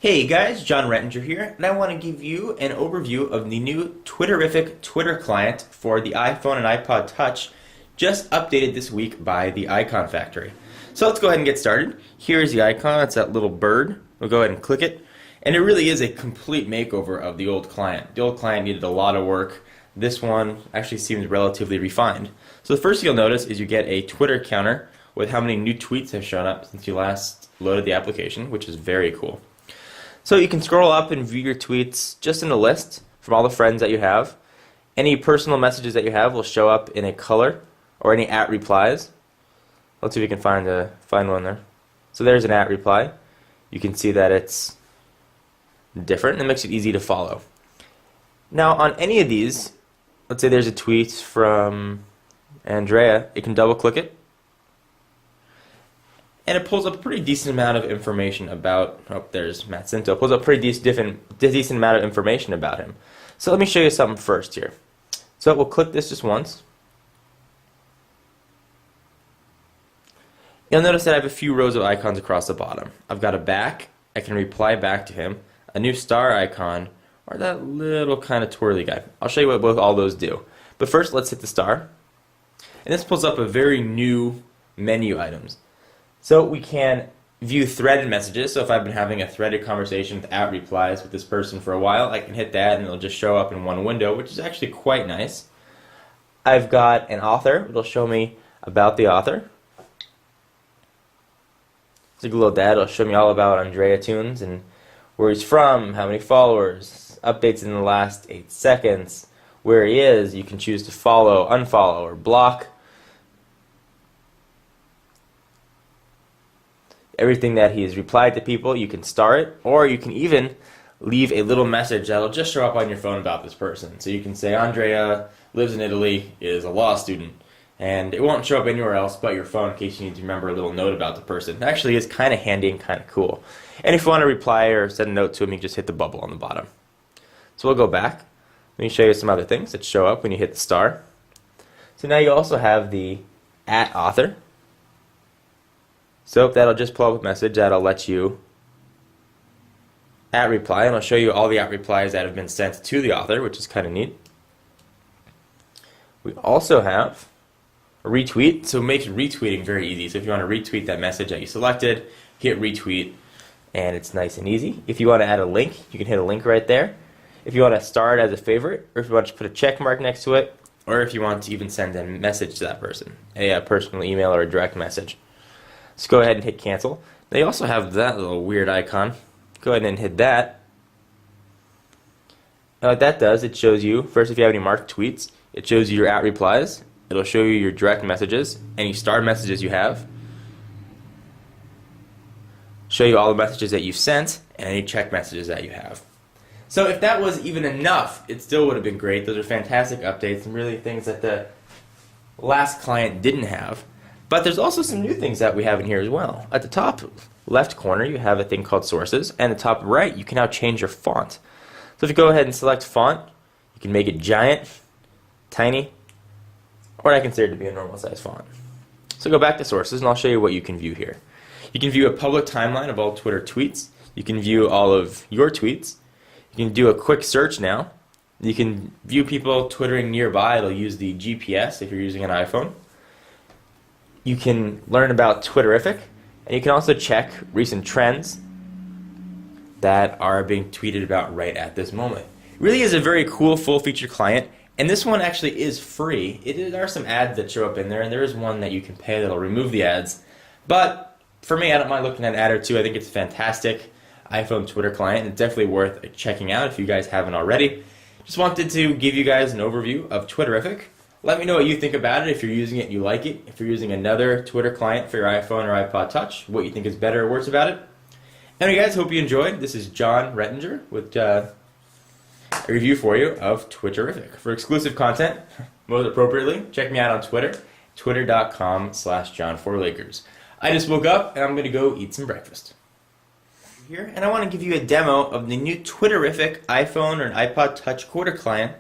Hey guys, John Rettinger here, and I want to give you an overview of the new Twitterific Twitter client for the iPhone and iPod Touch, just updated this week by the Icon Factory. So let's go ahead and get started. Here's the icon, it's that little bird. We'll go ahead and click it, and it really is a complete makeover of the old client. The old client needed a lot of work. This one actually seems relatively refined. So the first thing you'll notice is you get a Twitter counter with how many new tweets have shown up since you last loaded the application, which is very cool. So you can scroll up and view your tweets just in a list from all the friends that you have. Any personal messages that you have will show up in a color, or any @ replies. Let's see if we can find one there. So there's an @ reply. You can see that it's different, and it makes it easy to follow. Now on any of these, let's say there's a tweet from Andrea, you can double click it, and it pulls up a pretty decent amount of information about, there's Matt Cinto, it pulls up a pretty decent amount of information about him. So let me show you something first here. So we'll click this just once. You'll notice that I have a few rows of icons across the bottom. I've got a back, I can reply back to him, a new star icon, or that little kind of twirly guy. I'll show you what all those do. But first, let's hit the star. And this pulls up a very new menu items. So we can view threaded messages. So if I've been having a threaded conversation with @ replies with this person for a while, I can hit that and it'll just show up in one window, which is actually quite nice. I've got an author. It'll show me about the author. So go load that. It'll show me all about Andrea Tunes and where he's from, how many followers, updates in the last 8 seconds, where he is. You can choose to follow, unfollow, or block. Everything that he has replied to people, you can star it, or you can even leave a little message that'll just show up on your phone about this person. So you can say, Andrea lives in Italy, is a law student, and it won't show up anywhere else but your phone in case you need to remember a little note about the person. It actually is kind of handy and kind of cool. And if you want to reply or send a note to him, you can just hit the bubble on the bottom. So we'll go back. Let me show you some other things that show up when you hit the star. So now you also have the @author. So that'll just pull up a message that'll let you @reply, and I'll show you all the @replies that have been sent to the author, which is kind of neat. We also have a retweet, so it makes retweeting very easy. So if you want to retweet that message that you selected, hit retweet, and it's nice and easy. If you want to add a link, you can hit a link right there. If you want to star it as a favorite, or if you want to put a check mark next to it, or if you want to even send a message to that person, a personal email or a direct message. Let's go ahead and hit cancel. They also have that little weird icon. Go ahead and hit that. Now what that does, it shows you, first if you have any marked tweets, it shows you your @replies. It'll show you your direct messages, any starred messages you have, show you all the messages that you've sent, and any check messages that you have. So if that was even enough, it still would have been great. Those are fantastic updates and really things that the last client didn't have. But there's also some new things that we have in here as well. At the top left corner, you have a thing called Sources, and at the top right, you can now change your font. So if you go ahead and select font, you can make it giant, tiny, or I consider it to be a normal size font. So go back to Sources, and I'll show you what you can view here. You can view a public timeline of all Twitter tweets. You can view all of your tweets. You can do a quick search now. You can view people twittering nearby. It'll use the GPS if you're using an iPhone. You can learn about Twitterific, and you can also check recent trends that are being tweeted about right at this moment. It really is a very cool full-featured client, and this one actually is free. There are some ads that show up in there, and there is one that you can pay that'll remove the ads. But for me, I don't mind looking at an ad or two. I think it's a fantastic iPhone Twitter client. It's definitely worth checking out if you guys haven't already. Just wanted to give you guys an overview of Twitterific. Let me know what you think about it, if you're using it and you like it, if you're using another Twitter client for your iPhone or iPod Touch, what you think is better or worse about it. Anyway guys, hope you enjoyed. This is John Rettinger with a review for you of Twitterific. For exclusive content, most appropriately, check me out on Twitter, twitter.com/John4Lakers. I just woke up and I'm going to go eat some breakfast. Here, and I want to give you a demo of the new Twitterific iPhone or an iPod Touch Quarter client.